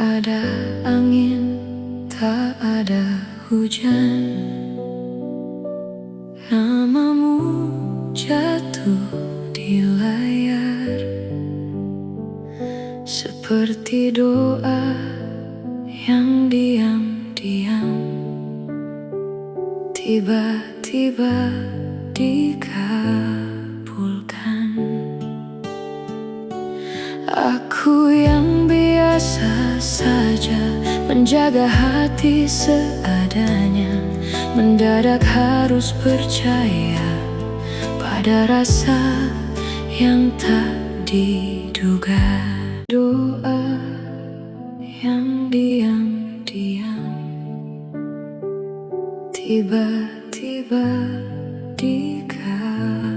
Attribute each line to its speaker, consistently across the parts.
Speaker 1: ada angin, tak ada hujan. Namamu jatuh di layar, seperti doa yang diam-diam tiba-tiba dikabulkan. Aku yang biasa saja menjaga hati seadanya, mendadak harus percaya pada rasa yang tak diduga. Doa yang diam-diam tiba-tiba dikabulkan.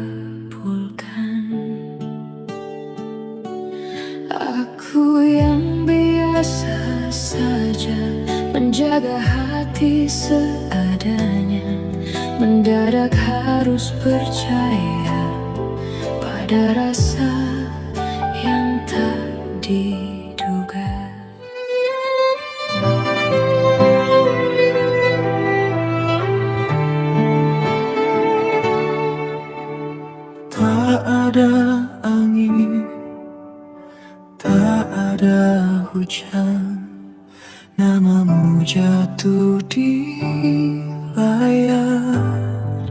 Speaker 1: Aku yang biasa saja menjaga hati seadanya, mendadak harus percaya pada rasa yang tak diduga.
Speaker 2: Tak ada angin, tak ada hujan, namamu jatuh di layar,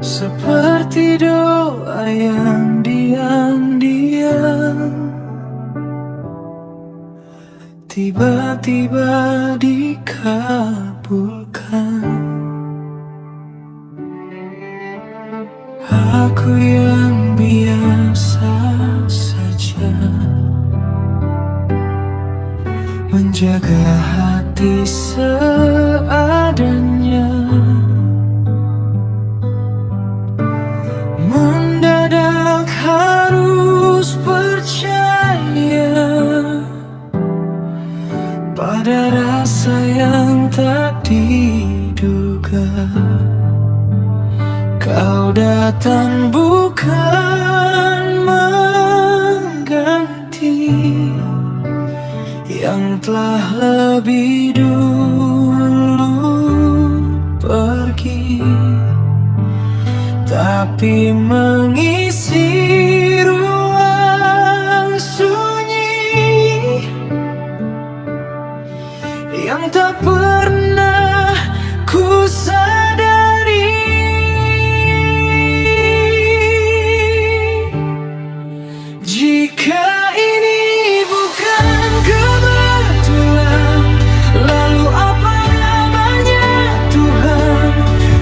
Speaker 2: seperti doa yang diam-diam tiba-tiba dikabulkan. Aku yang biasa saja menjaga hati seadanya, mendadak harus percaya pada rasa yang tak diduga. Kau datang bukan mengganti yang telah lebih dulu pergi, tapi mengisi ruang sunyi yang tak pernah ku sadari. Jika ini bukan kebetulan, lalu apa namanya Tuhan?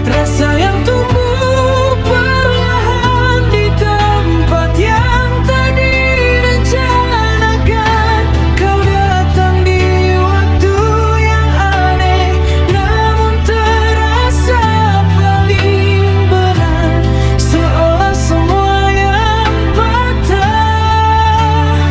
Speaker 2: Rasa yang tumbuh perlahan di tempat yang tak direncanakan. Kau datang di waktu yang aneh, namun terasa paling benar, seolah semua yang patah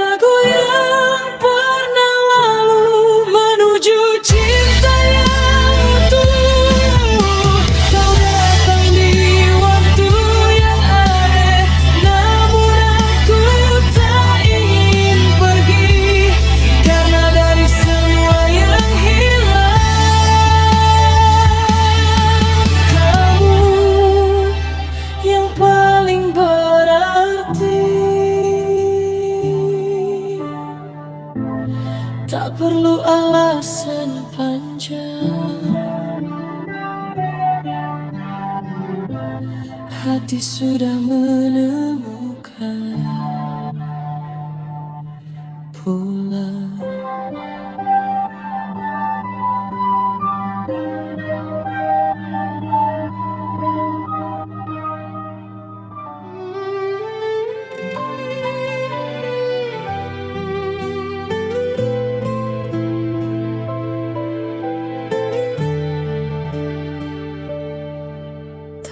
Speaker 2: lagu yang pernah lalu menuju cinta yang utuh. Kau datang di waktu yang aneh, namun aku tak ingin pergi, karena dari semua yang hilang, kamu yang paling berarti. Tak perlu alasan panjang, hati sudah menemukan pulang.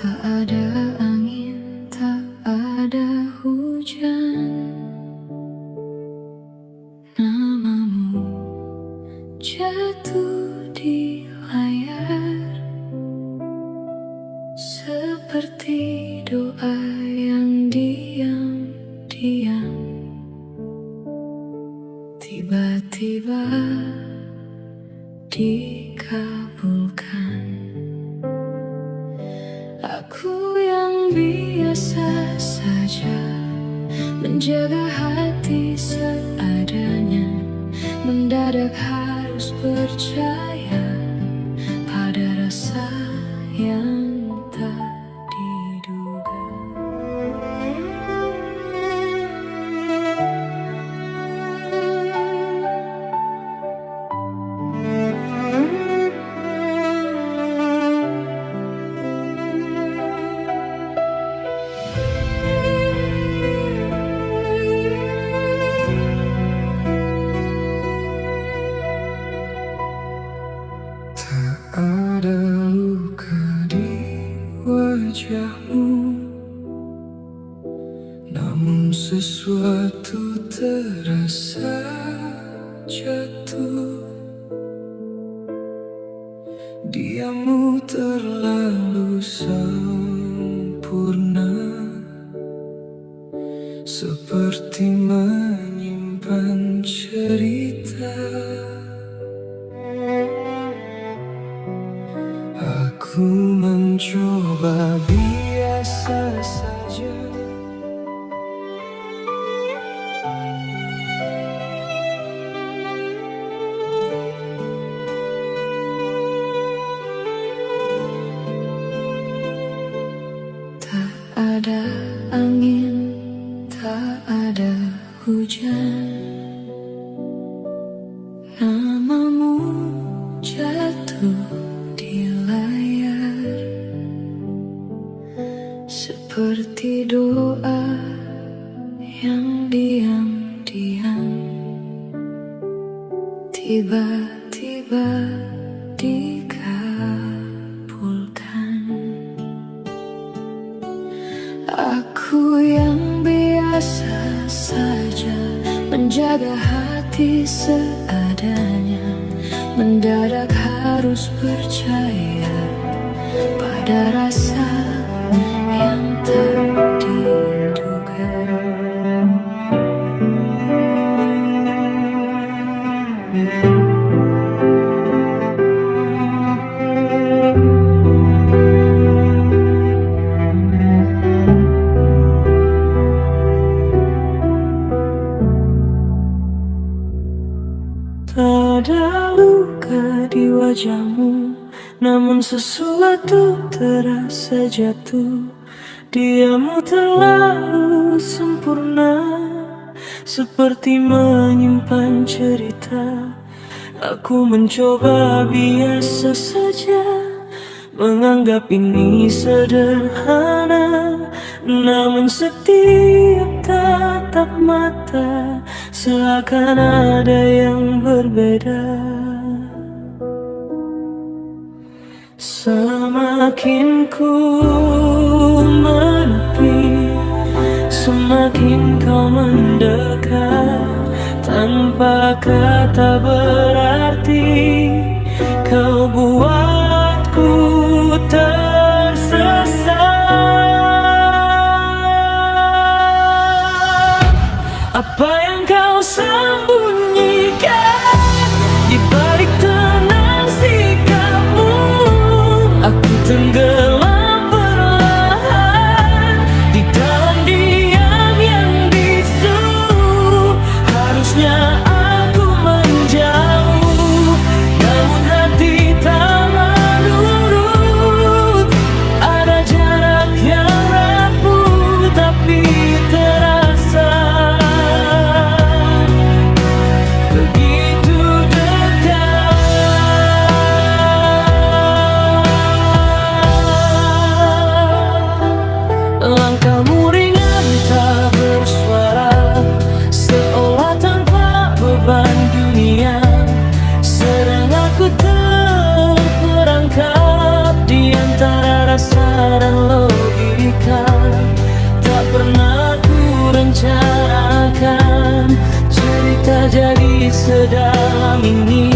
Speaker 1: Tak ada angin, tak ada hujan, namamu jatuh di layar, seperti doa yang diam-diam tiba-tiba dikabulkan. Aku yang biasa saja menjaga hati seadanya, mendadak harus percaya pada rasa yang tak diduga.
Speaker 2: Ada luka di wajahmu, namun sesuatu terasa jatuh. Diammu terlalu sempurna, seperti menyimpan cerita. Aku mencoba biasa saja,
Speaker 1: Tak ada angin, tak ada hujan, namamu jatuh di layar, seperti doa yang diam-diam tiba-tiba dikabulkan. Aku yang biasa saja menjaga hati seadanya, mendadak harus percaya pada rasa yang tak diduga.
Speaker 2: tak ada luka di wajahmu, namun sesuatu terasa jatuh. Diammu terlalu sempurna, seperti menyimpan cerita. Aku mencoba biasa saja, menganggap ini sederhana, namun setiap tatap mata seakan ada yang berbeda. Semakin ku menepi, semakin kau mendekat. tanpa kata berarti. Kau buatku tersesat. Apa yang kau sembunyikan di balik tenang sikapmu? Aku tenggelam perlahan di dalam diam yang bisu. Harusnya aku menjauh, namun hati tak menurut. Ada jarak yang rapuh tapi terasa begitu dekat. Langkahmu ringan tak bersuara, seolah tanpa beban dunia. Sedang aku terperangkap di antara rasa dan logika. Tak pernah ku rencanakan cerita jadi sedalam ini,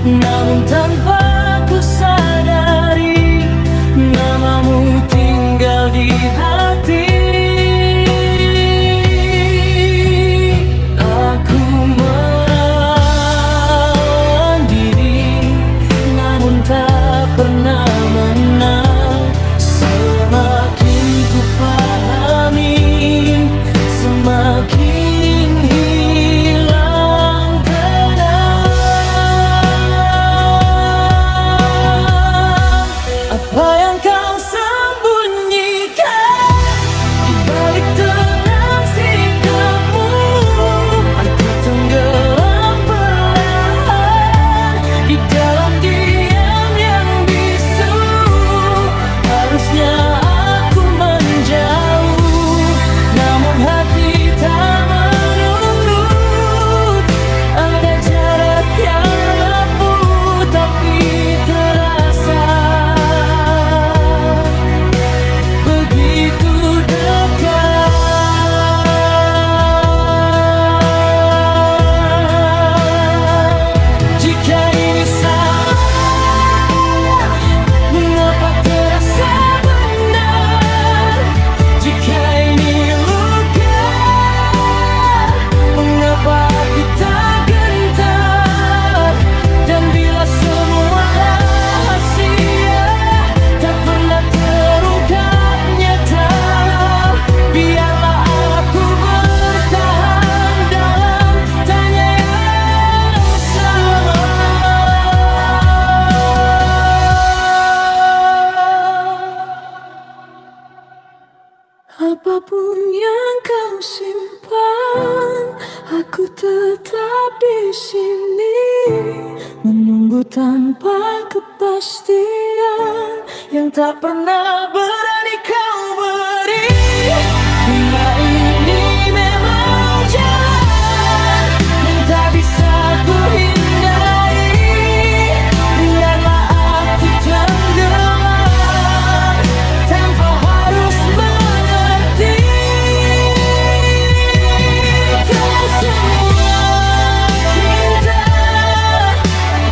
Speaker 2: namun tanpa ku sadari namamu tinggal di hati. Aku menahan diri, namun tak pernah menang. Semakin ku pahami, semakin hilang tenang. Apa yang kau sembunyikan di balik tenang sikapmu? Aku tenggelam perlahan di dalam diam yang bisu. Harusnya aku menjauh, namun hati tak menurut. Ada jarak yang rapuh tapi terasa begitu dekat. Jika ini salah, mengapa terasa benar? Jika ini luka, mengapa aku tak gentar? Dan bila semua rahasia tak pernah terungkap nyata, biarlah aku bertahan dalam tanya yang sama. Apapun yang kau simpan, aku tetap di sini menunggu tanpa kepastian yang tak pernah berani kau beri. Bila ini memang jalan yang tak bisa ku hindari, biarlah aku tenggelam tanpa harus mengerti. Tak semua cinta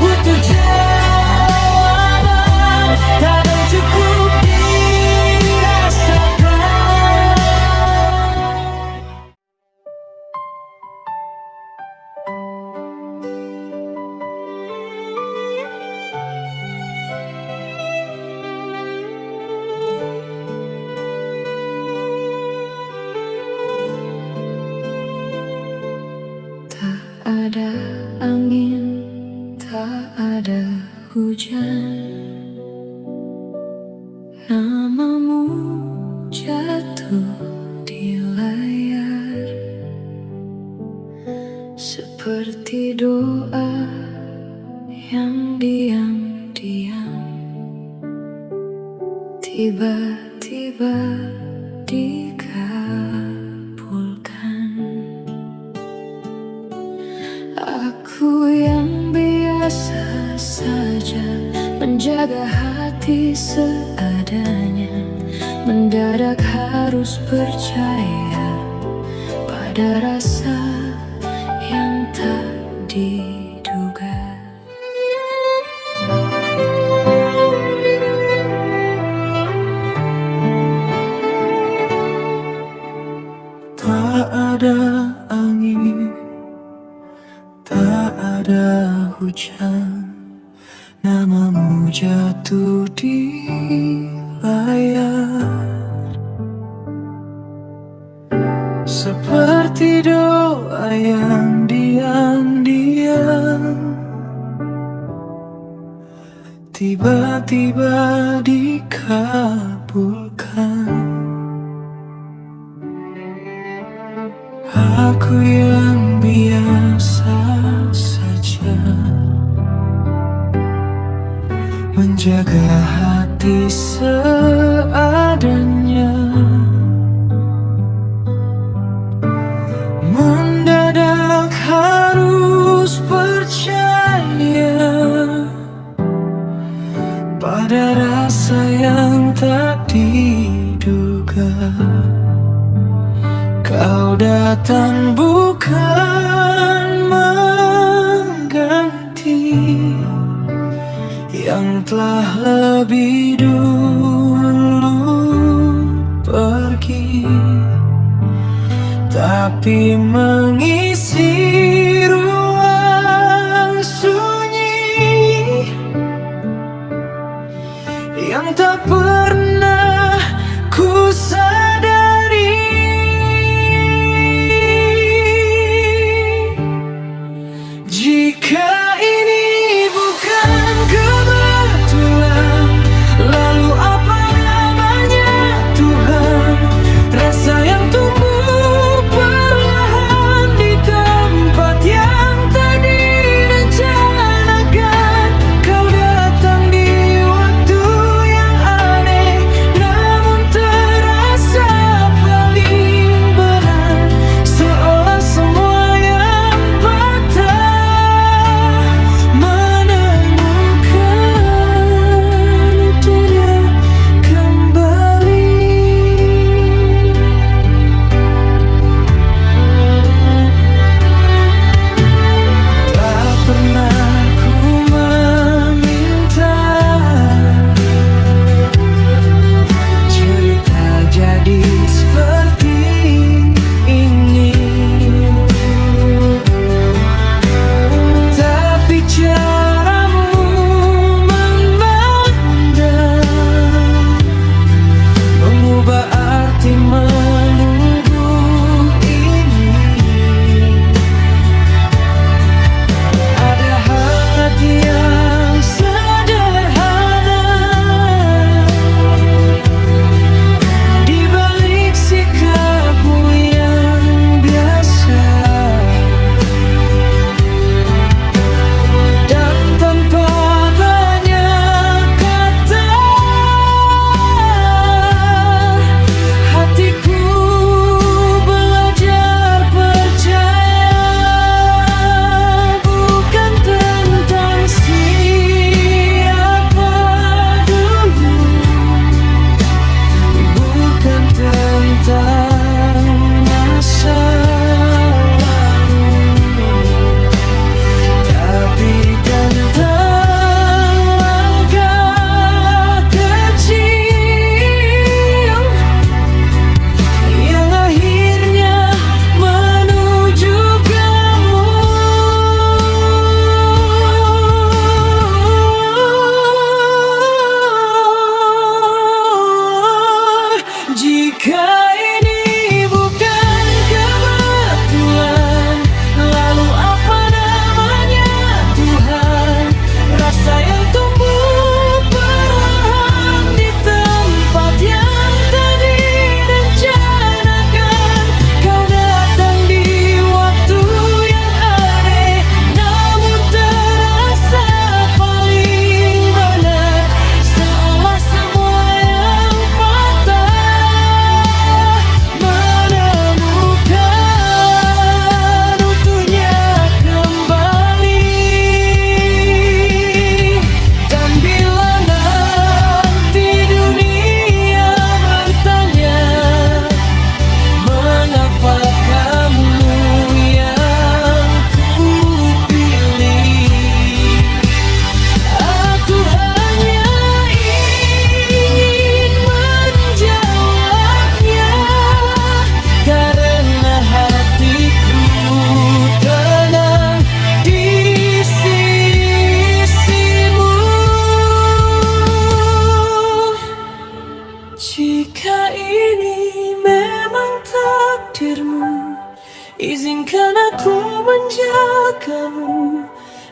Speaker 2: butuh jawaban, kadang cukup dirasakan. Tak ada angin, tak ada hujan, namamu jatuh di layar seperti doa yang diam-diam tiba-tiba dikabulkan. Aku yang biasa saja menjaga hati seadanya, mendadak harus percaya pada rasa yang tak
Speaker 1: diduga.
Speaker 2: Tak ada angin, tak ada hujan, namamu jatuh di layar. Seperti doa yang diam-diam tiba-tiba dikabulkan. Aku yang biasa saja menjaga hati seadanya, mendadak harus percaya pada rasa yang tak diduga. Kau datang bukan mengganti yang telah lebih menjagamu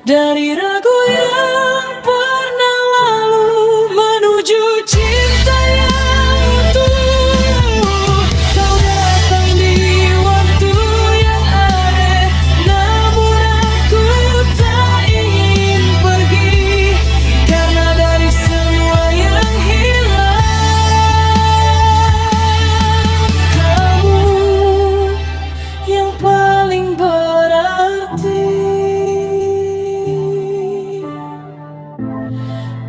Speaker 2: dari ragu yang pernah lalu menuju cinta yang utuh. Kau datang di waktu yang ada, namun aku tak ingin pergi, karena dari semua yang hilang, kamu yang paling berarti.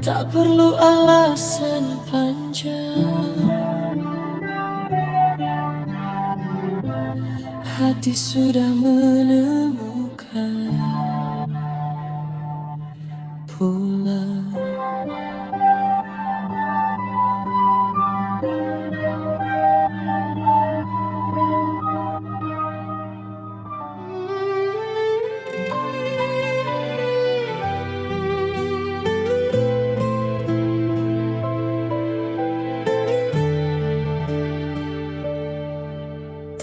Speaker 2: Tak perlu alasan panjang, hati sudah menemukan pulang.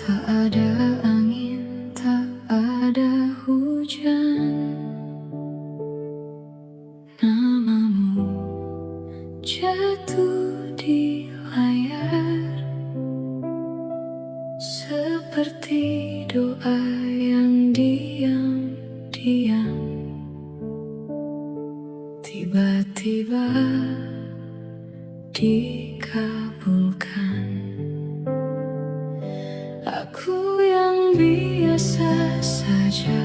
Speaker 1: Tak ada angin, tak ada hujan, namamu jatuh di layar, seperti doa yang diam-diam tiba-tiba dikabulkan. Aku yang biasa saja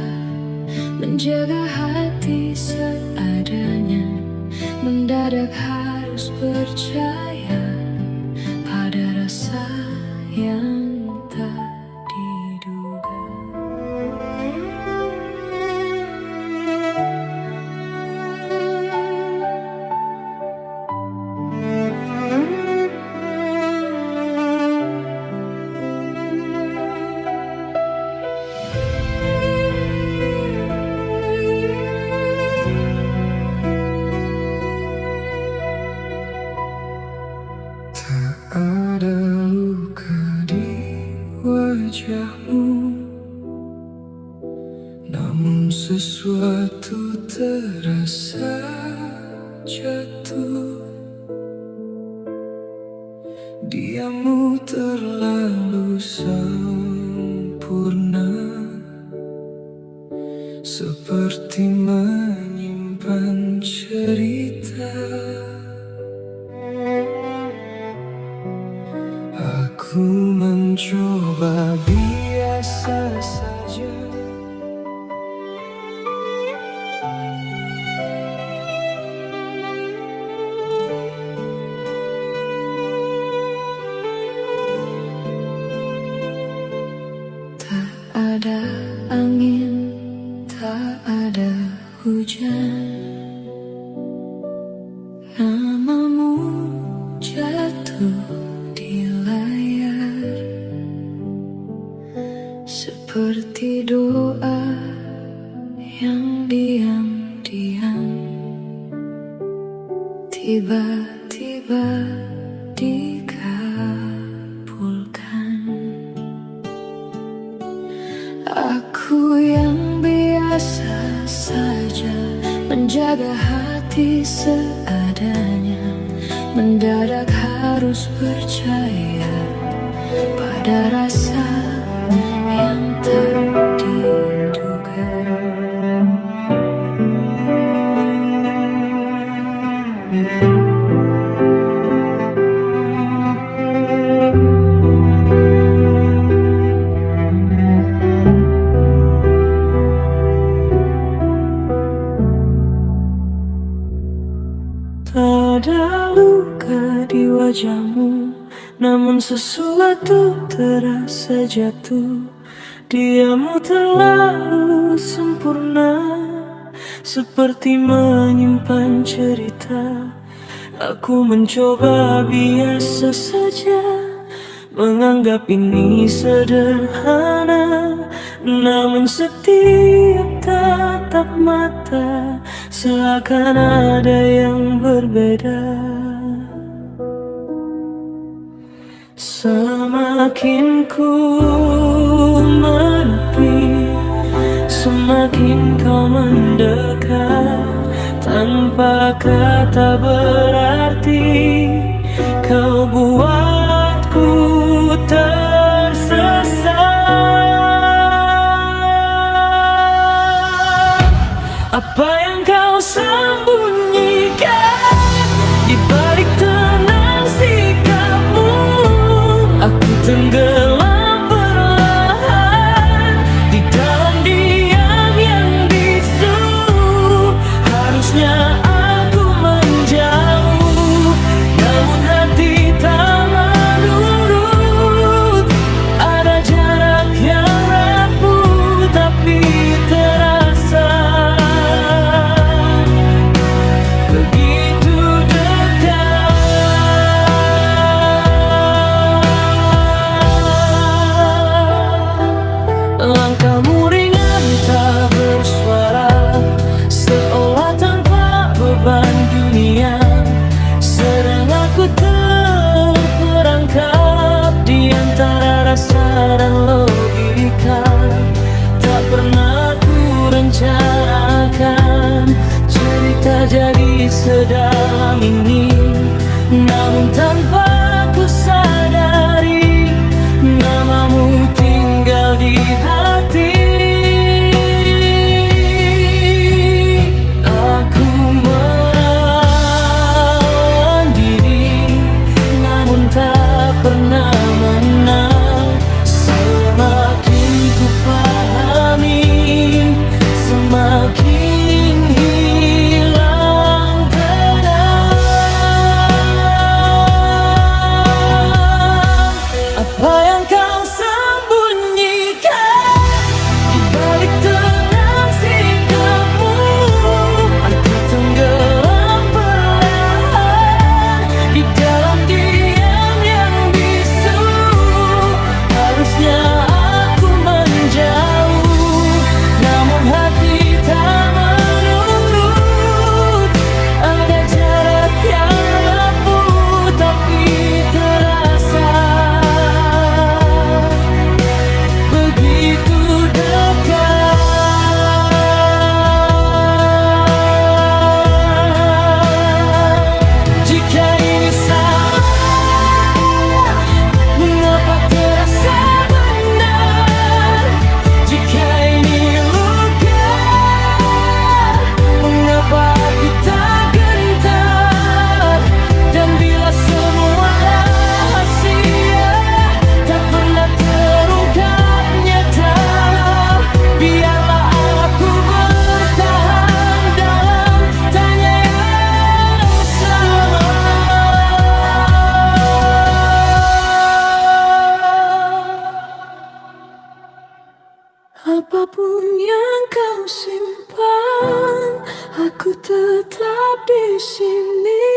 Speaker 1: menjaga hati seadanya, mendadak harus percaya pada rasa yang tak diduga.
Speaker 2: Ada luka di wajahmu, namun sesuatu terasa jatuh. Diammu terlalu sempurna, seperti menyimpan cerita. Aku mencoba biasa saja,
Speaker 1: Tak ada angin, tak ada hujan, namamu jatuh di layar, seperti doa yang diam-diam tiba-tiba dikabulkan. Aku yang biasa saja menjaga hati seadanya, mendadak harus percaya pada rasa yang tak diduga.
Speaker 2: tak ada luka di wajahmu, namun sesuatu terasa jatuh. Diammu terlalu sempurna, seperti menyimpan cerita. Aku mencoba biasa saja, menganggap ini sederhana, namun setiap tatap mata seakan ada yang berbeda. Semakin ku menepi, semakin kau mendekat. Tanpa kata berarti kau buatku tersesat. Apa yang kau sembunyikan di balik tenang sikapmu? Aku tenggelam perlahan di dalam diam yang bisu. Harusnya aku menjauh, namun hati tak menurut. Ada jarak yang rapuh tapi terasa begitu dekat. Langkahmu ringan tak bersuara, seolah tanpa beban dunia. Sedang aku terperangkap di antara rasa dan logika. Tak pernah ku rencanakan cerita jadi sedalam ini, namun tanpa ku sadari namamu tinggal di hati. Aku melawan diri, namun tak pernah menang. Semakin ku pahami, semakin hilang tenang. Apa yang kau sembunyikan di balik tenang sikapmu? Aku tenggelam perlahan di dalam diam yang bisu. Harusnya aku menjauh, namun hati tak menurut. Ada jarak yang rapuh tapi terasa begitu dekat. Jika ini salah, mengapa terasa benar? Jika ini luka, mengapa aku tak gentar? Dan bila semua rahasia tak pernah terungkap nyata, biarlah aku bertahan dalam tanya yang sama. Apapun yang kau simpan, aku tetap di sini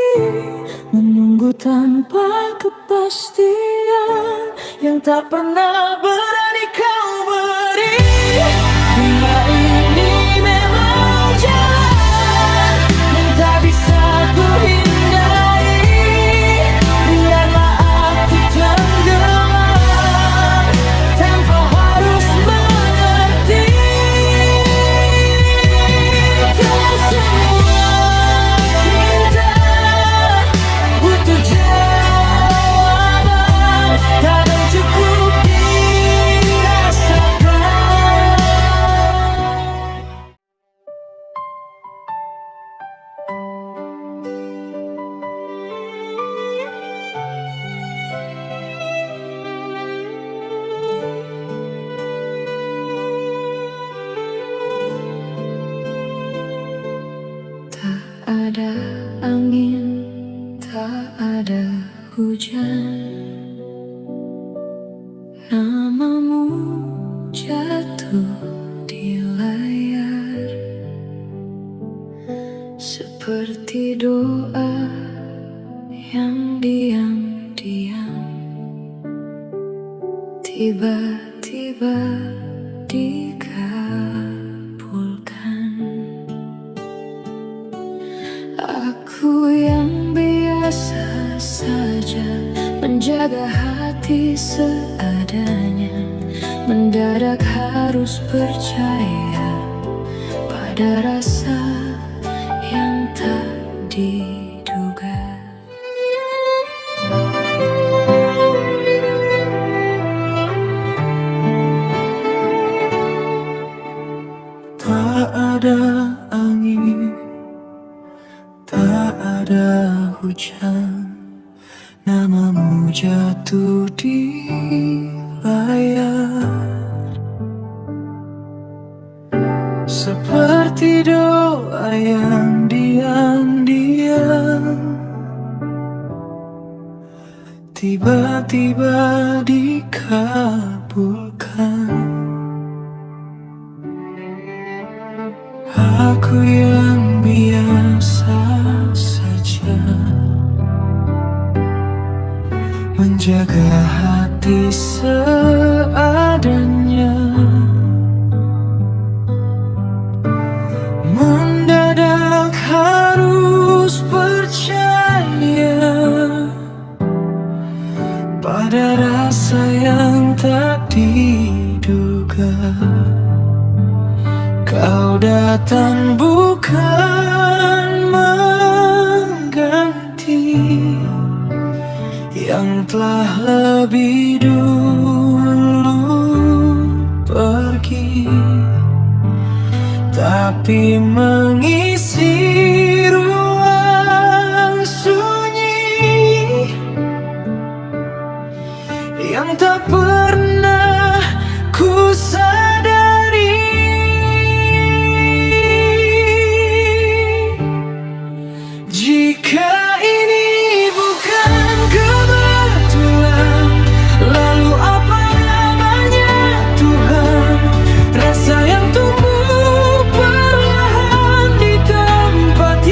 Speaker 2: menunggu tanpa kepastian yang tak pernah berani kau beri. Bila ini memang jalan yang tak bisa ku hindari, biarlah aku tenggelam tanpa harus mengerti. Tak semua cinta butuh jawaban, kadang cukup dirasakan.
Speaker 1: Tak ada angin, tak ada hujan, namamu jatuh di layar seperti doa yang diam-diam tiba-tiba dikabulkan. Aku yang biasa saja menjaga hati seadanya, mendadak harus percaya Ada rasa yang tak diduga.
Speaker 2: Tak ada angin, tak ada hujan, namamu jatuh di layar. Seperti doa yang diam-diam tiba-tiba dikabulkan. Aku yang biasa saja menjaga hati seadanya. Mendadak harus percaya pada rasa yang tak diduga. Kau datang bukan mengganti yang telah lebih dulu pergi, tapi mengisi ruang sunyi yang tak pernah ku sadari. Jika ini bukan kebetulan, lalu apa namanya Tuhan? Rasa yang tumbuh perlahan di tempat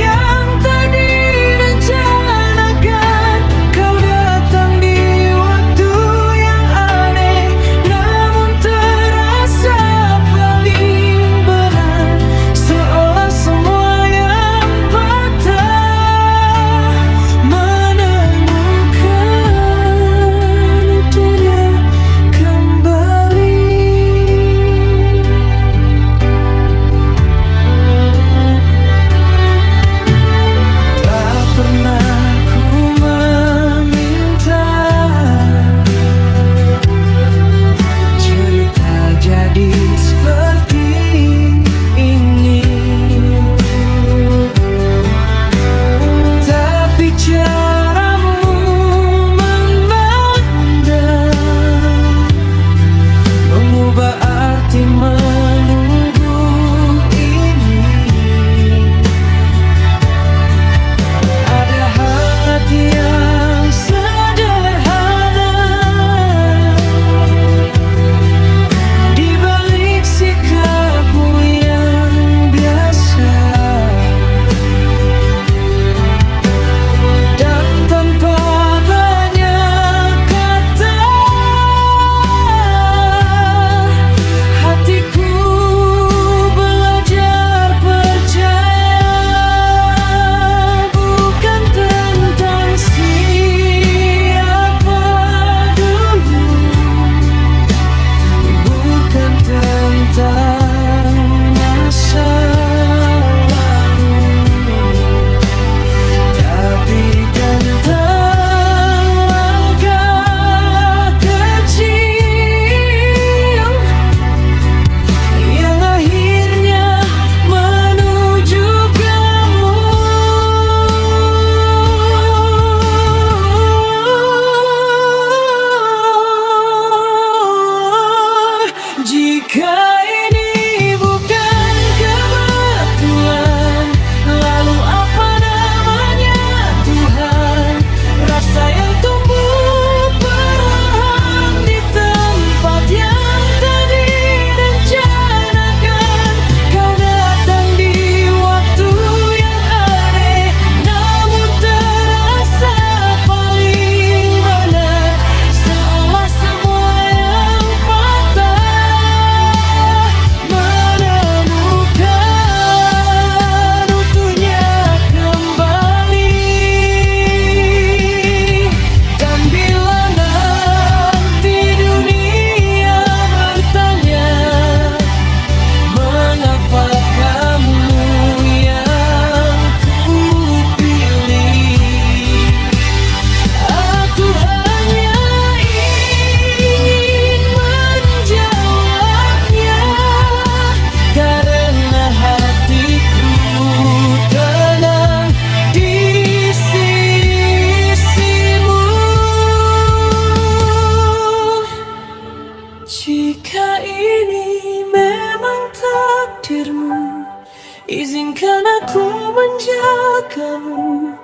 Speaker 2: Izinkan aku menjagamu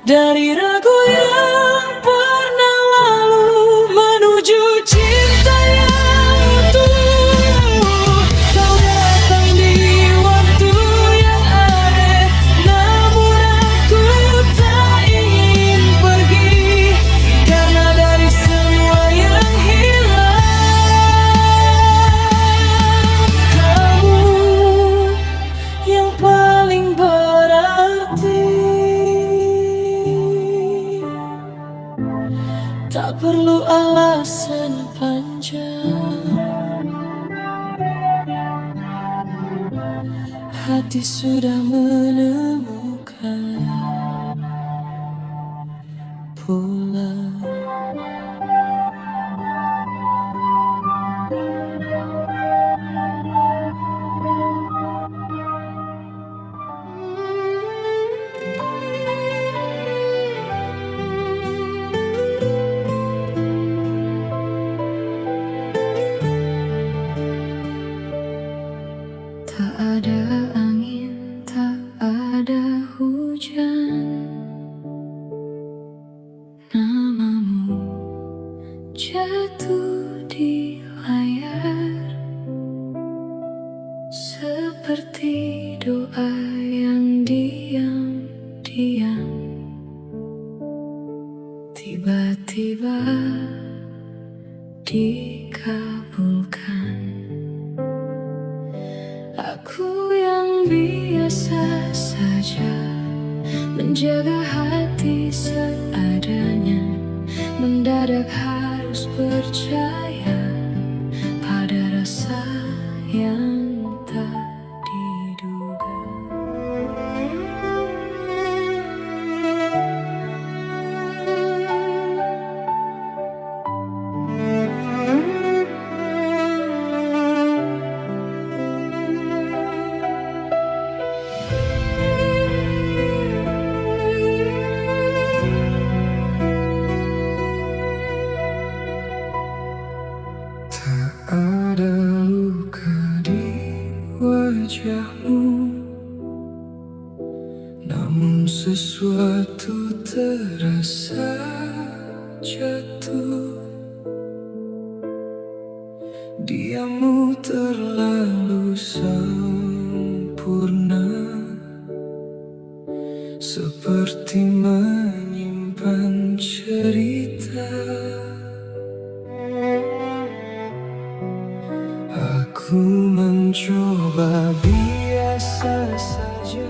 Speaker 2: dari ragu yang pernah lalu, menuju cinta yang utuh. Kau datang di waktu yang aneh, namun aku tak ingin pergi, karena dari semua yang hilang, kamu yang paling berarti. Tak perlu alasan panjang, hati sudah menemukan pulang.
Speaker 1: Tak ada angin, tak ada hujan, namamu jatuh di layar, seperti doa yang diam-diam tiba-tiba dikabulkan. Aku yang biasa saja menjaga hati seadanya, mendadak harus percaya pada rasa yang tak diduga.
Speaker 2: Ada luka di wajahmu, namun sesuatu terasa jatuh. Diammu terlalu sempurna, seperti menyimpan cerita. Aku mencoba biasa saja,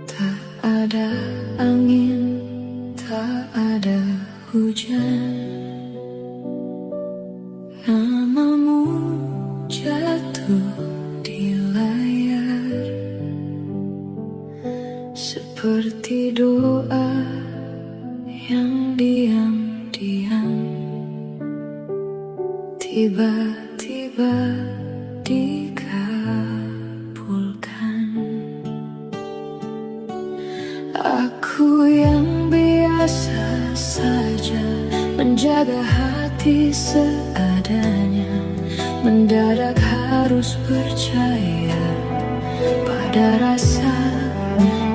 Speaker 1: Tak ada angin, tak ada hujan, namamu jatuh di layar, seperti doa yang diam-diam tiba-tiba dikabulkan. Aku yang biasa saja menjaga hati seadanya, mendadak harus percaya pada rasa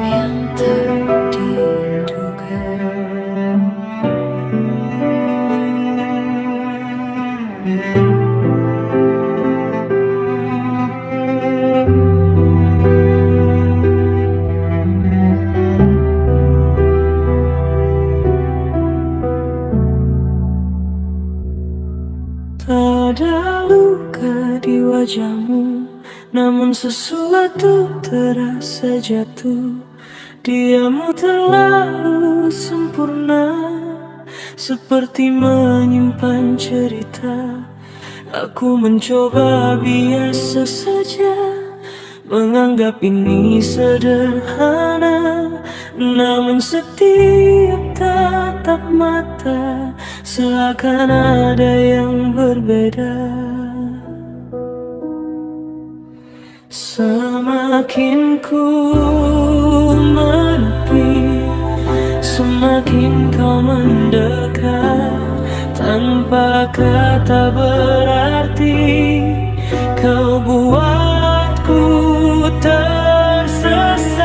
Speaker 1: yang tak diduga.
Speaker 2: tak ada luka di wajahmu, namun sesuatu terasa jatuh. Diammu terlalu sempurna, seperti menyimpan cerita. Aku mencoba biasa saja, menganggap ini sederhana, namun setiap tatap mata seakan ada yang berbeda. Semakin ku menepi, Apa kata berarti kau buatku tersesat?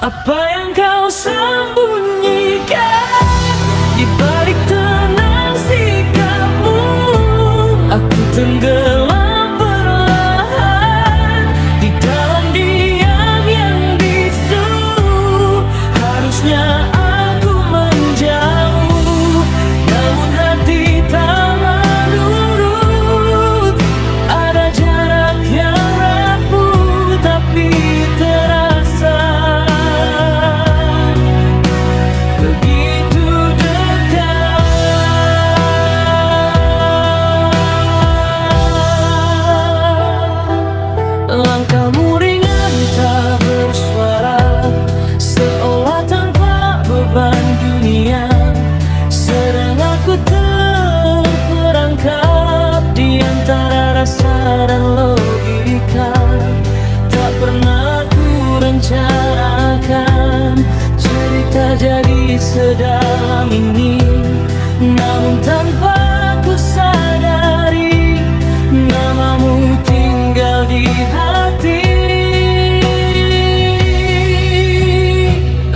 Speaker 2: Apa yang kau sembunyikan di balik tenang sikapmu? Aku tenggelam perlahan di dalam diam yang bisu. Harusnya aku menjauh, namun hati tak menurut. Ada jarak yang rapuh tapi terasa begitu dekat. Langkahmu ringan tak bersuara, seolah tanpa beban dunia. Sedang aku terperangkap di antara rasa dan logika. Tak pernah ku rencanakan cerita jadi sedalam ini, namun tanpa ku sadari namamu tinggal di hati.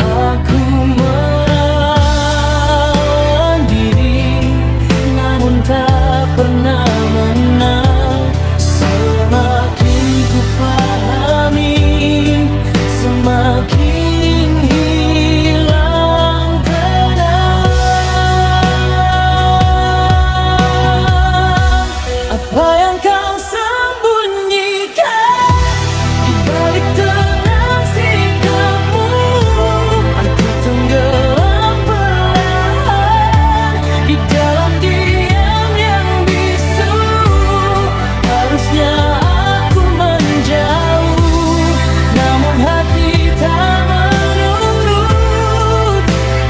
Speaker 2: Aku melawan diri, namun tak pernah menang. Semakin ku pahami, semakin hilang tenang. Apa yang kau sembunyikan di balik tenang sikapmu? Aku tenggelam perlahan di dalam diam yang bisu. Harusnya aku menjauh, namun hati tak menurut.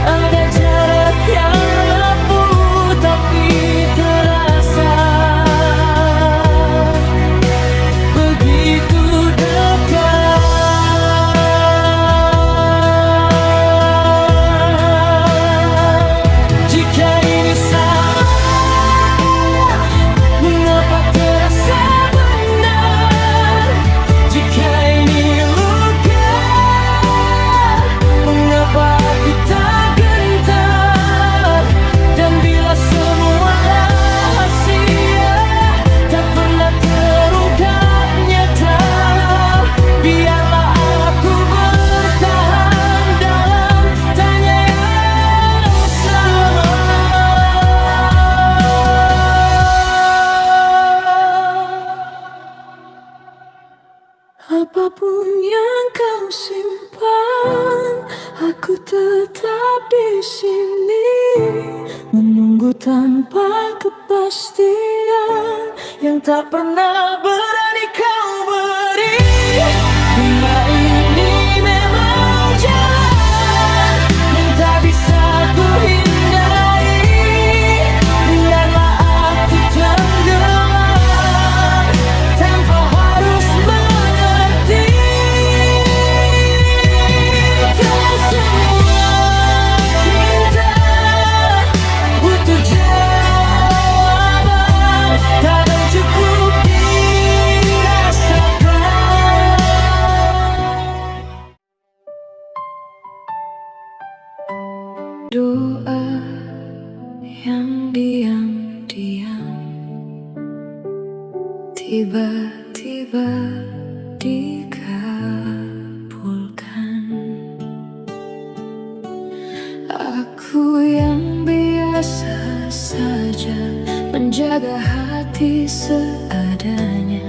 Speaker 2: Ada jarak yang rapuh tapi terasa begitu dekat. Jika ini salah, mengapa terasa benar? Jika ini luka, mengapa aku tak gentar? Dan bila semua rahasia tak pernah terungkap nyata, biarlah aku bertahan dalam tanya yang sama. Apapun yang kau simpan, aku tetap di sini menunggu tanpa kepastian yang tak pernah berani kau beri. Dunia ini memang jalan yang tak bisa ku hindari. Biarlah aku tenggelam tanpa harus mengerti. Tak semua cinta butuh jawaban, kadang cukup dirasakan.
Speaker 1: Doa yang diam-diam tiba-tiba dikabulkan. Aku yang biasa saja menjaga hati seadanya,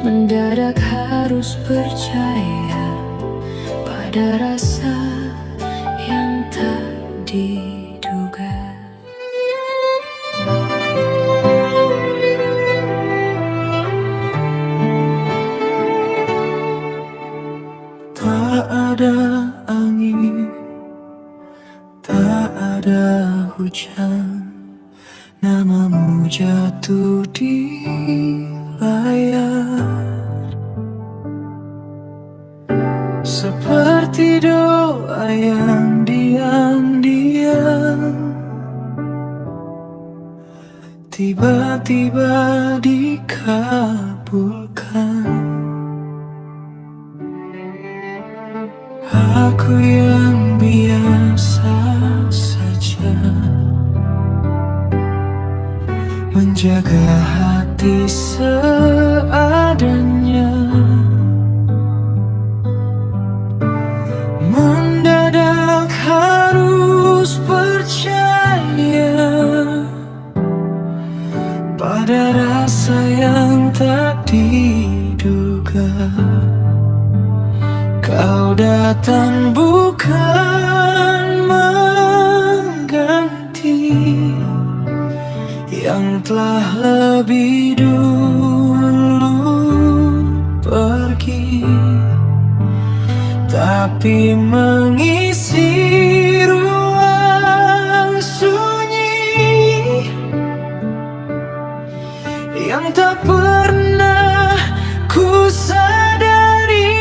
Speaker 1: mendadak harus percaya pada rasa yang tak diduga.
Speaker 2: Tak ada angin, tak ada hujan, namamu jatuh di layar. Seperti doa yang diam tiba-tiba dikabulkan. Aku yang biasa saja menjaga hati seadanya. Mendadak harus percaya pada rasa yang tak diduga. Kau datang bukan mengganti yang telah lebih dulu pergi, tapi mengisi ruang sunyi yang tak pernah ku sadari.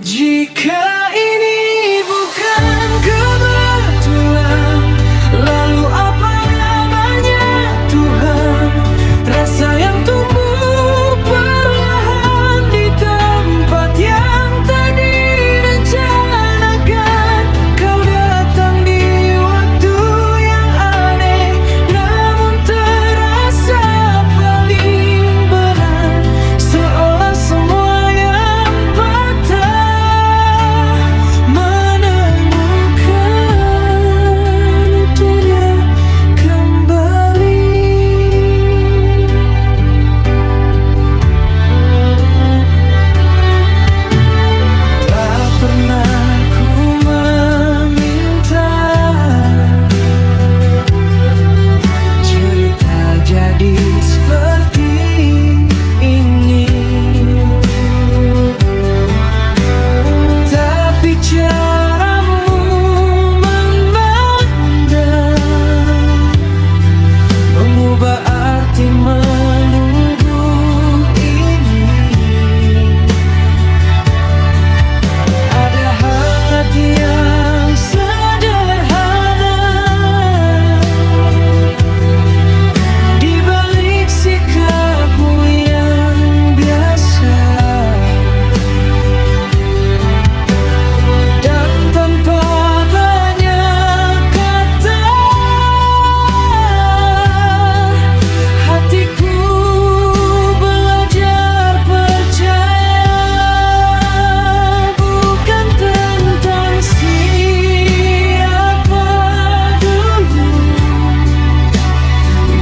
Speaker 2: Jika ini bukan kebetulan, lalu apa namanya Tuhan? Rasa yang tumbuh perlahan di tempat yang tak direncanakan. Kau datang di waktu yang aneh, namun terasa paling benar. Seolah semua yang patah menemukan utuhnya kembali. Tak pernah ku meminta cerita jadi seperti ini, tapi caramu memandang mengubah arti menunggu ini. Ada hangat yang sederhana di balik sikapmu yang biasa, dan tanpa banyak kata hatiku belajar percaya. Bukan tentang siapa dulu,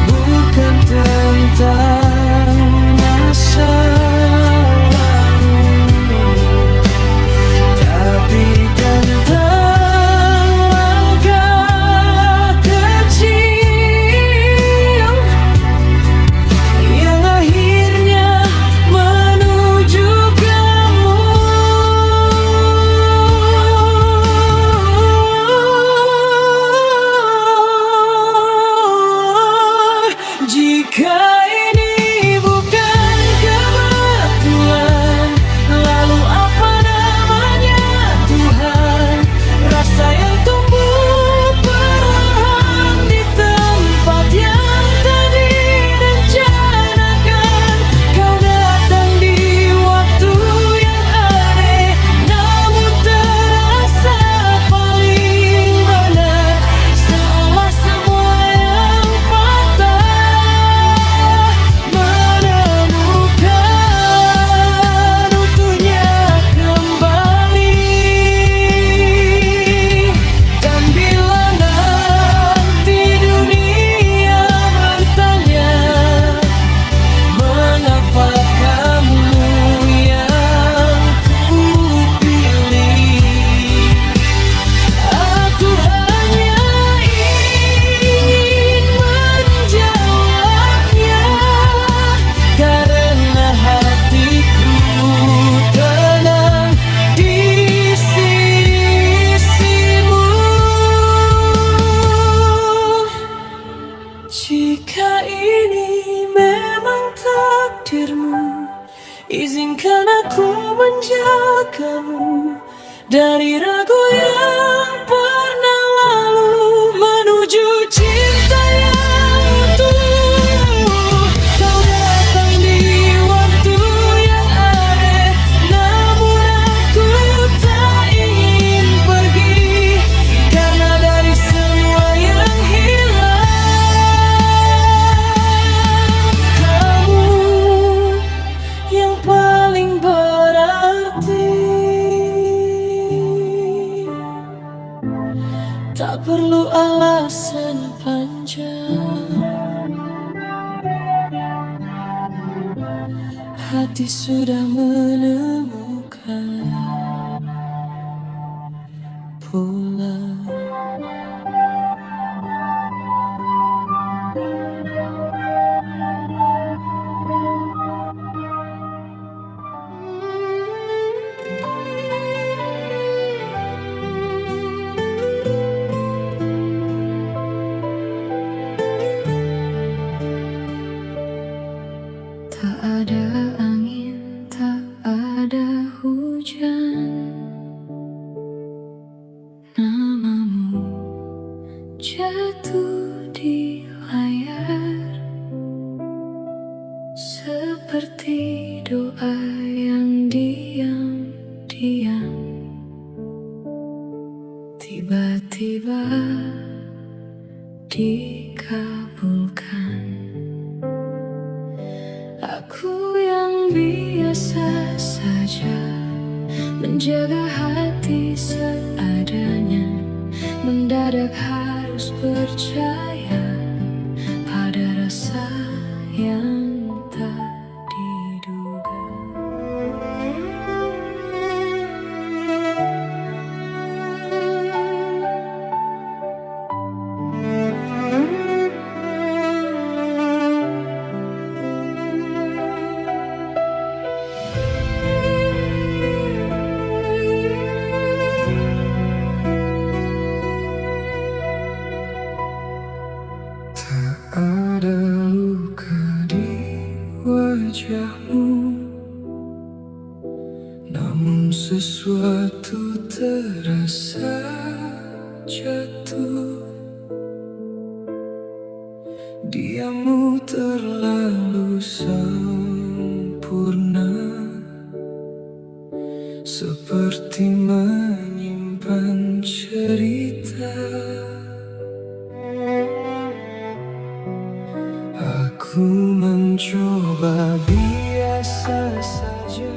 Speaker 2: bukan tentang masa lalu, tapi tentang langkah kecil yang akhirnya menuju kamu. Jika ini bukan kebetulan, lalu apa namanya Tuhan? Rasa yang tumbuh perlahan di tempat yang tak direncanakan. Kau datang di waktu yang aneh, namun terasa paling benar. Seolah semua yang patah menemukan utuhnya kembali. Dan bila nanti dunia bertanya, mengapa kamu yang ku pilih, aku hanya ingin menjawabnya, karena hatiku tenang di sisimu. Jika ini memang takdirmu, izinkan aku menjagamu dari ragu yang pernah lalu. hati sudah menemukan pulang.
Speaker 1: Tak ada angin, tak ada hujan, namamu jatuh di layar, seperti doa yang diam-diam tiba-tiba dikabulkan. Aku yang biasa saja menjaga hati seadanya, mendadak harus percaya pada rasa yang tak diduga.
Speaker 2: Ada luka di wajahmu, namun sesuatu terasa jatuh. Diammu terlalu sempurna, seperti menyimpan cerita. Aku mencoba biasa saja,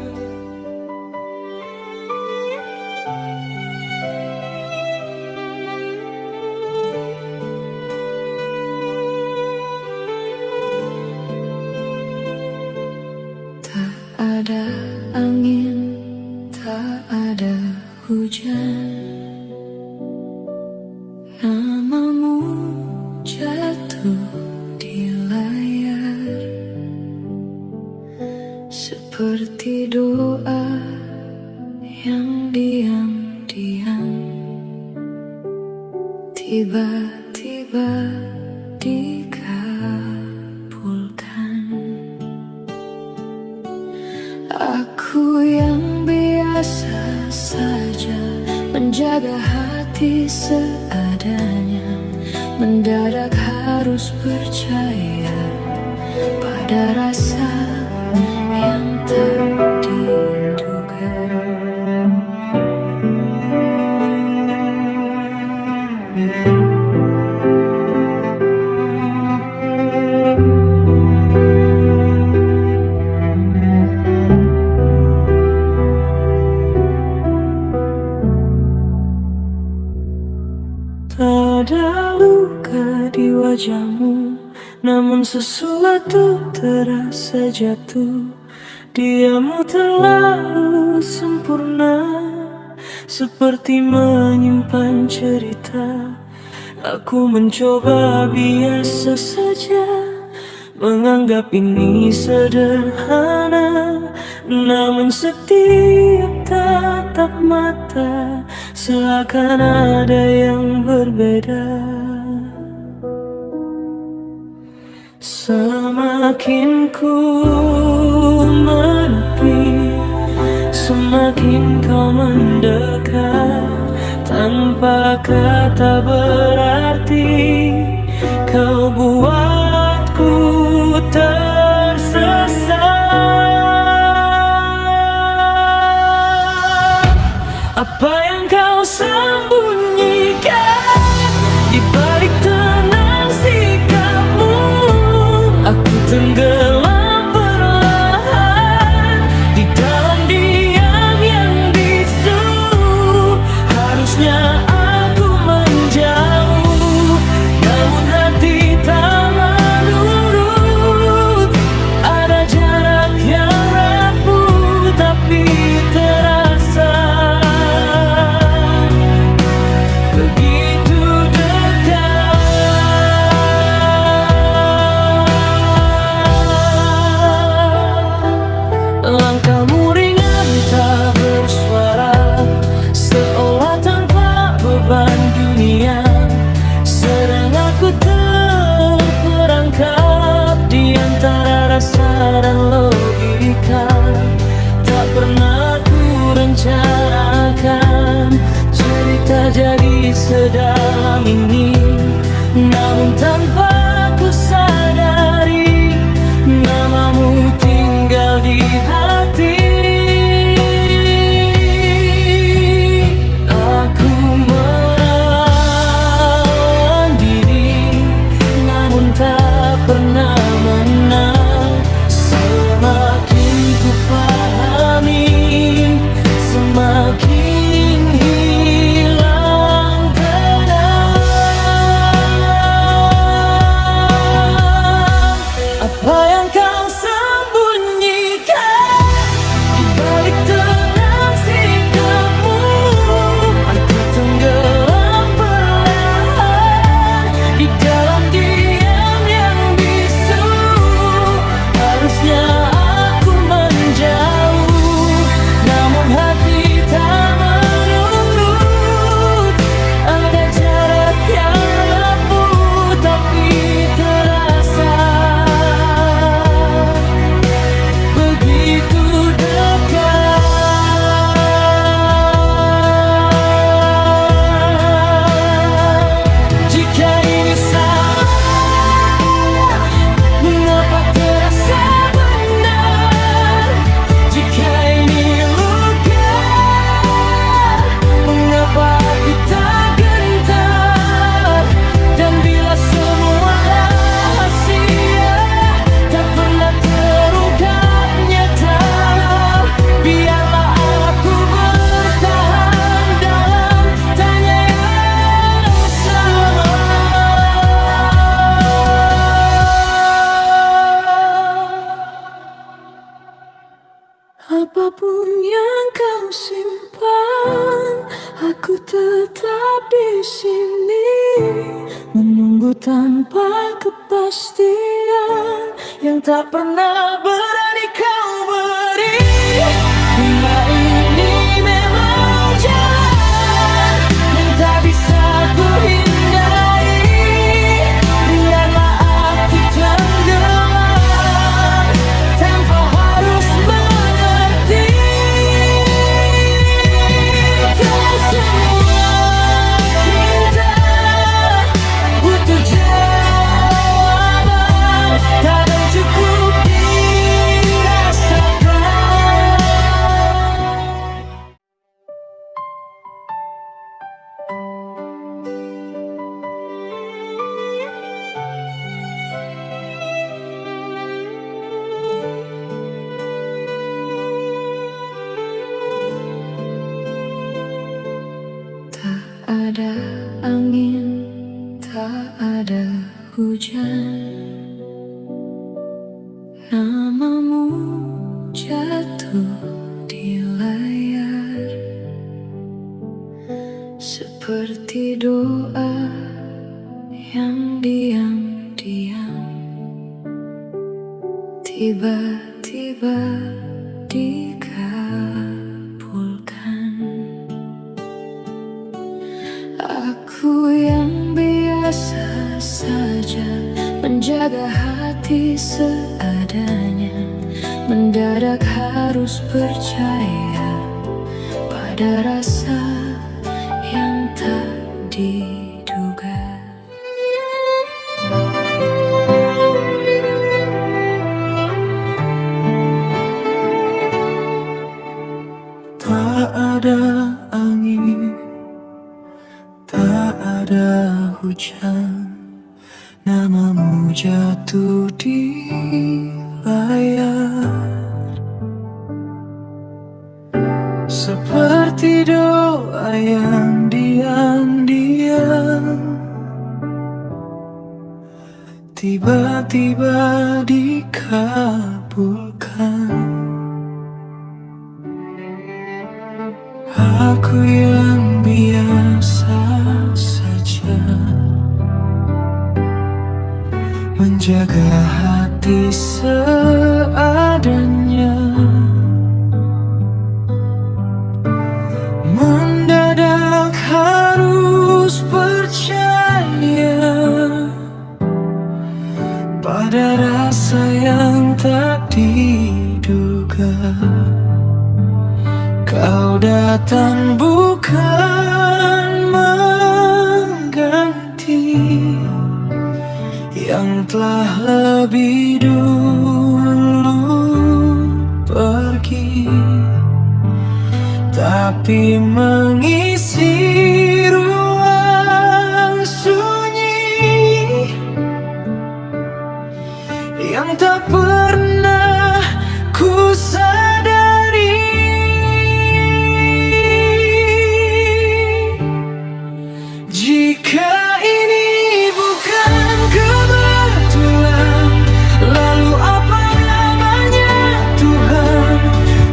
Speaker 1: Tak ada angin, tak ada hujan, namamu jatuh di layar, seperti doa yang diam-diam tiba-tiba dikabulkan. Aku yang biasa saja menjaga hati seadanya, mendadak harus percaya pada rasa yang tak diduga.
Speaker 2: tak ada luka di wajahmu, namun sesuatu terasa jatuh. Diammu terlalu sempurna, seperti menyimpan cerita. Aku mencoba biasa saja, menganggap ini sederhana, namun setiap tatap mata seakan ada yang berbeda. Semakin ku menepi, semakin kau mendekat. Tanpa kata berarti, kau buatku tersesat. Apa yang kau sembunyikan di balik tenang sikapmu? Aku tenggelam perlahan di dalam diam yang bisu. Harusnya aku menjauh, namun hati tak mau. di antara rasa dan logika. Tak pernah ku rencanakan cerita jadi sedalam ini, namun tanpa ku sadari namamu tinggal di hati. Aku melawan diri, namun tak pernah menang. Semakin ku pahami, semakin hilang tenang. Apa yang kau sembunyikan di balik tenang sikapmu? Aku tenggelam perlahan di dalam diam yang bisu. Harusnya aku menjauh, namun hati tak menurut. Ada jarak yang rapuh tapi terasa begitu dekat. Jika ini salah, mengapa terasa benar? Jika ini luka, mengapa aku tak gentar? Dan bila semua rahasia tak pernah terungkap nyata, biarlah aku bertahan dalam tanya yang sama. Apapun yang kau simpan, aku tetap di sini menunggu tanpa kepastian yang tak pernah berani kau beri. Bila ini memang jalan yang tak bisa ku hindari, biarlah aku tenggelam tanpa harus mengerti. Tak semua cinta butuh jawaban, kadang cukup dirasakan.
Speaker 1: Tak ada angin, tak ada hujan, namamu jatuh di layar seperti doa yang diam-diam tiba-tiba dikabulkan. Aku yang biasa saja menjaga hati seadanya, mendadak harus percaya pada rasa yang tak diduga.
Speaker 2: Tak ada angin, tak ada hujan, namamu jatuh di layar seperti doa yang diam-diam tiba-tiba dikabulkan. Aku yang biasa saja menjaga hati seadanya, mendadak harus percaya pada rasa rasa yang tak diduga. Kau datang bukan mengganti yang telah lebih dulu pergi, tapi mengisi ruang sunyi yang tak pernah ku sadari. Jika ini bukan kebetulan, lalu apa namanya Tuhan?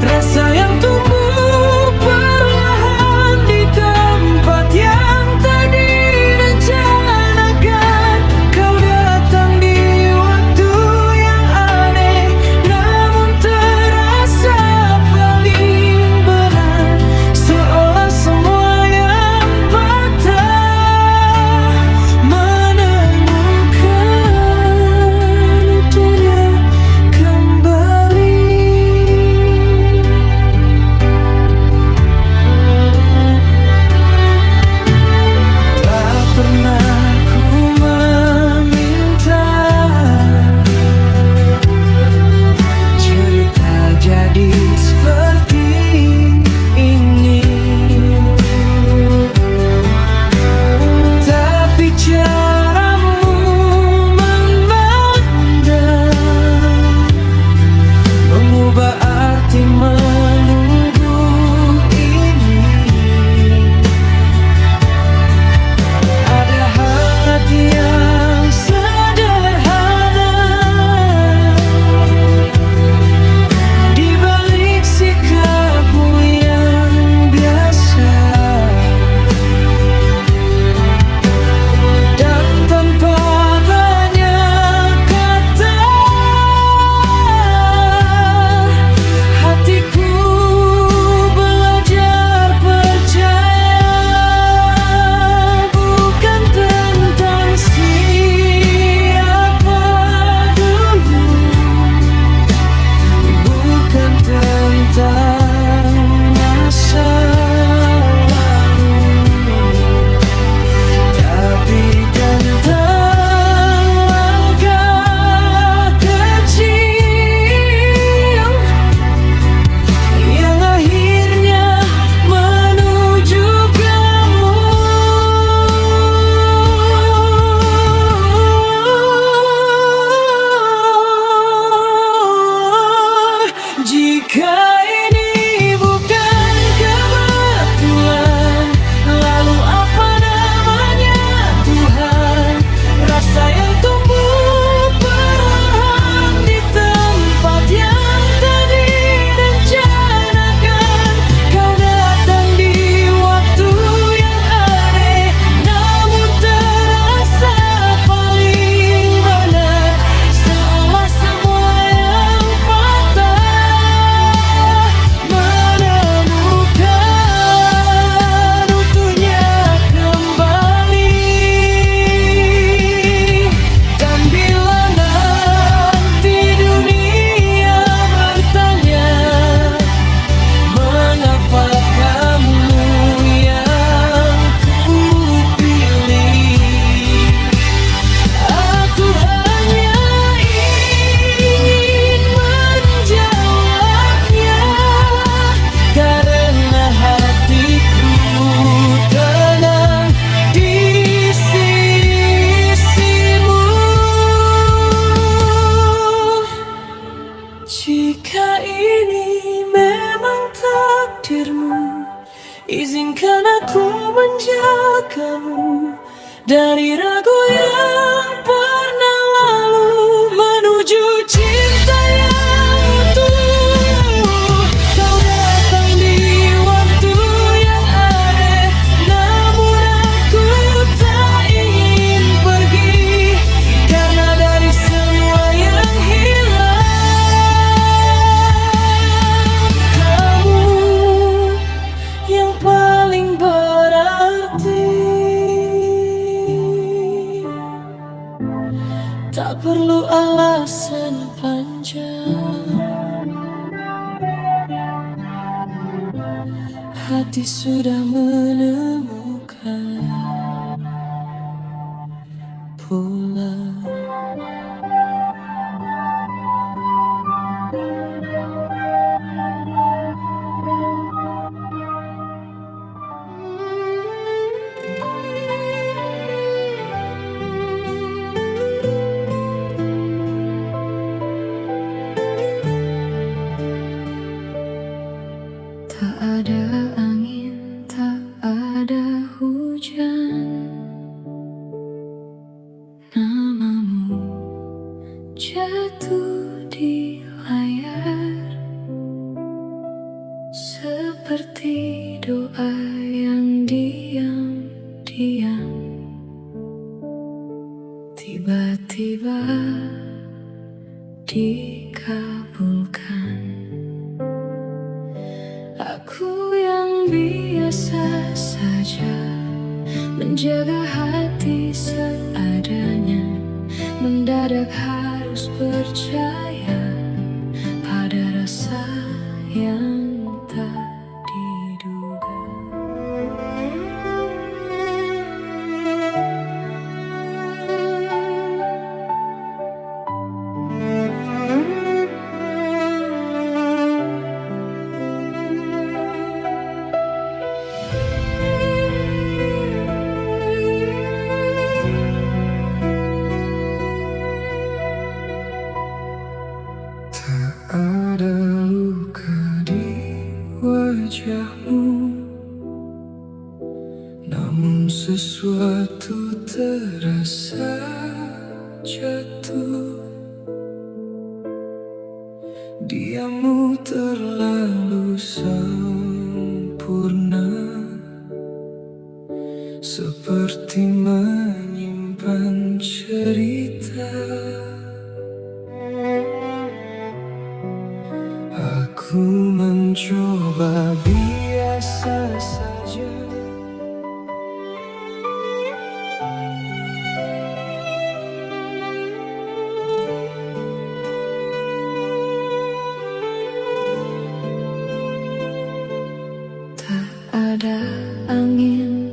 Speaker 2: Rasa yang tumbuh perlahan di tempat yang tak direncanakan. Kau datang di waktu yang aneh, namun terasa paling benar. Seolah semua yang patah menemukan utuhnya kembali. Tak pernah ku meminta cerita jadi seperti ini, tapi caramu memandang mengubah arti menunggu ini. Ada hangat yang sederhana di balik sikapmu yang biasa, dan tanpa banyak kata hatiku belajar percaya. Bukan tentang siapa dulu, bukan tentang masa lalu, tapi tentang langkah kecil yang akhirnya menuju kamu. Jika ini bukan kebetulan, lalu apa namanya Tuhan? Rasa yang tumbuh perlahan di tempat yang tak direncanakan. Kau datang di waktu yang aneh, namun terasa paling benar. Seolah semua yang patah menemukan utuhnya kembali. Dan bila nanti dunia bertanya, mengapa kamu yang kupilih, aku hanya ingin menjawabnya, karena hatiku tenang di sisimu. Jika ini memang takdirmu, izinkan aku menjagamu dari ragu yang pernah lalu menuju cinta yang utuh. Kau datang di waktu yang aneh, namun aku tak ingin pergi, karena dari semua yang hilang, kamu yang paling berarti. Tak perlu hati sudah menemukan pulang.
Speaker 1: Tak ada angin, tak ada hujan, namamu jatuh di layar seperti doa yang diam-diam tiba-tiba dikabulkan. Aku yang biasa saja menjaga hati seadanya, mendadak harus percaya pada rasa yang tak diduga.
Speaker 2: Ada luka di wajahmu, namun sesuatu terasa jatuh. Diammu terlalu sempurna, seperti menyimpan cerita. Aku mencoba biasa saja,
Speaker 1: Tak ada angin,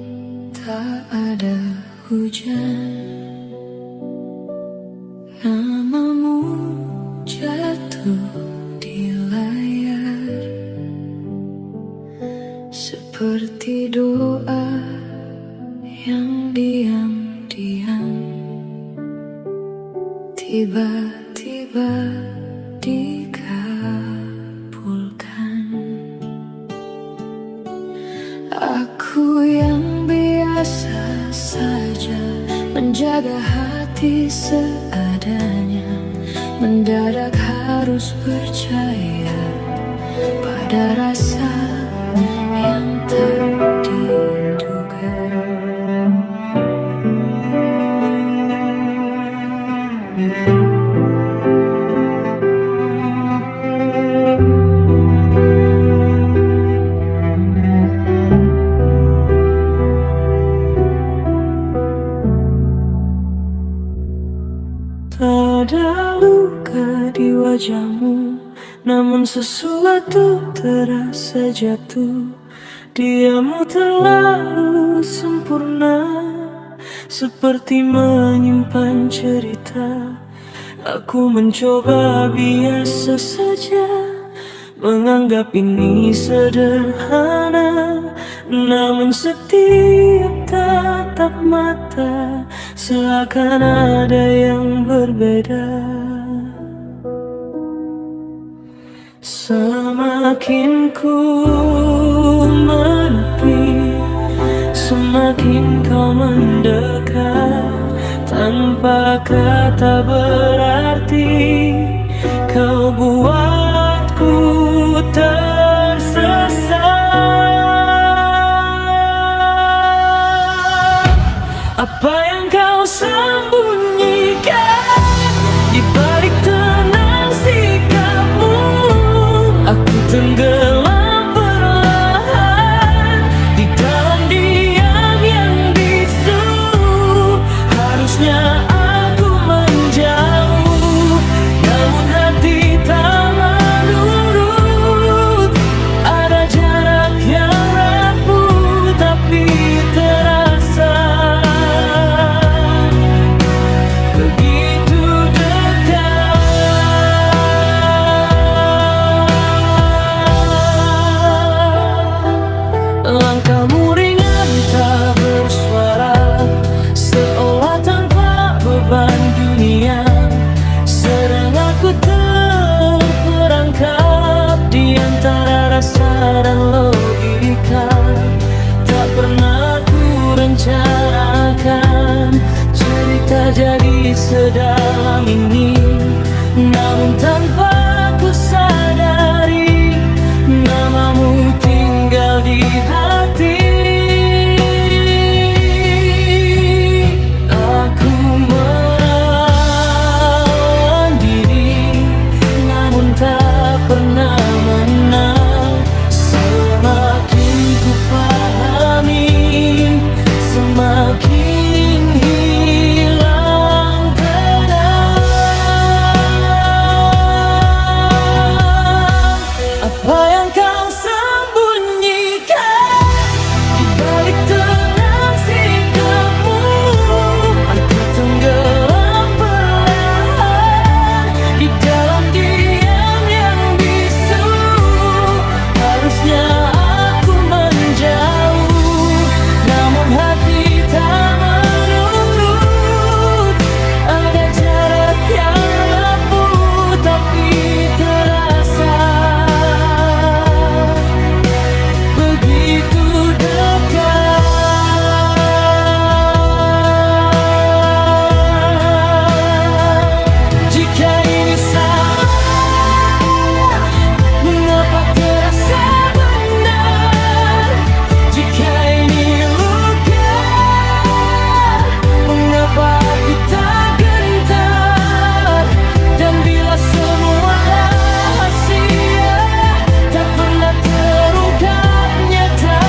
Speaker 1: tak ada hujan, namamu jatuh di layar seperti doa yang diam-diam tiba-tiba dikabulkan. Aku yang biasa saja menjaga hati seadanya, mendadak harus percaya pada rasa yang tak diduga.
Speaker 2: tak ada luka di wajahmu, namun sesuatu terasa jatuh. Diammu terlalu sempurna, seperti menyimpan cerita. Aku mencoba biasa saja, menganggap ini sederhana, namun setiap tatap mata seakan ada yang berbeda. Semakin ku menepi, semakin kau mendekat. Tanpa kata berarti, kau buatku tersesat. Apa yang kau sembunyikan di balik tenang sikapmu? Aku tenggelam perlahan di dalam diam yang bisu. Harusnya aku menjauh, namun hati tak rasa dan logika. Tak pernah ku rencanakan cerita jadi sedalam ini. Namun tanpa ku sadari, namamu tinggal di hati. Aku merawat diri, namun tak pernah menang. Semakin ku pahami, semakin hilang tenang. Apa yang kau sembunyikan di balik tenang sikapmu? Aku tenggelam perlahan di dalam diam yang bisu. Harusnya aku menjauh, namun hati tak menurut. Ada jarak yang rapuh tapi terasa begitu dekat. Jika ini salah, mengapa terasa benar? Jika ini luka, mengapa aku tak gentar? Dan bila semua rahasia tak pernah terungkap nyata,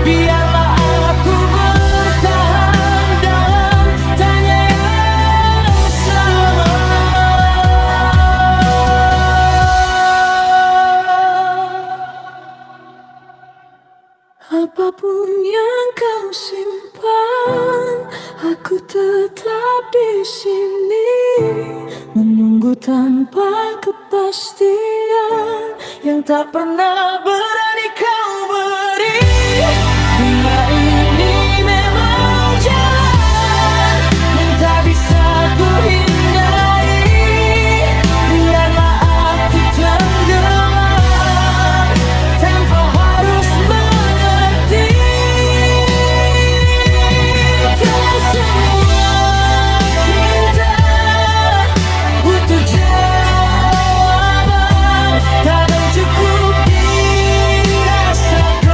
Speaker 2: biarlah aku bertahan dalam tanya yang sama. Apapun yang kau simpan, aku tetap di sini menunggu tanpa kepastian yang tak pernah berani kau beri. Bila ini memang jalan yang tak bisa ku hindari, biarlah aku tenggelam tanpa harus mengerti. Tak semua cinta butuh jawaban, kadang cukup dirasakan.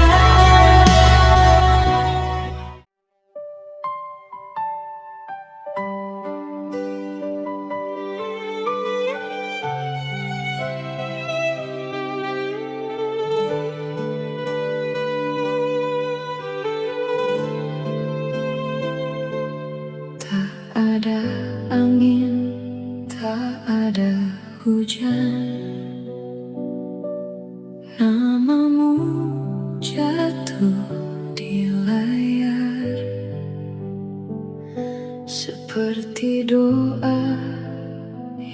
Speaker 1: Tak ada angin, tak ada hujan, namamu jatuh di layar seperti doa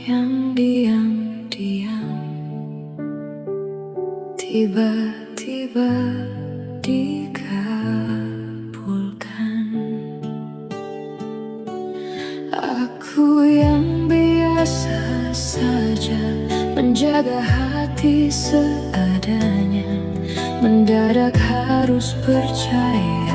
Speaker 1: yang diam-diam tiba-tiba dikabulkan. Aku yang biasa saja menjaga hati seadanya, mendadak harus percaya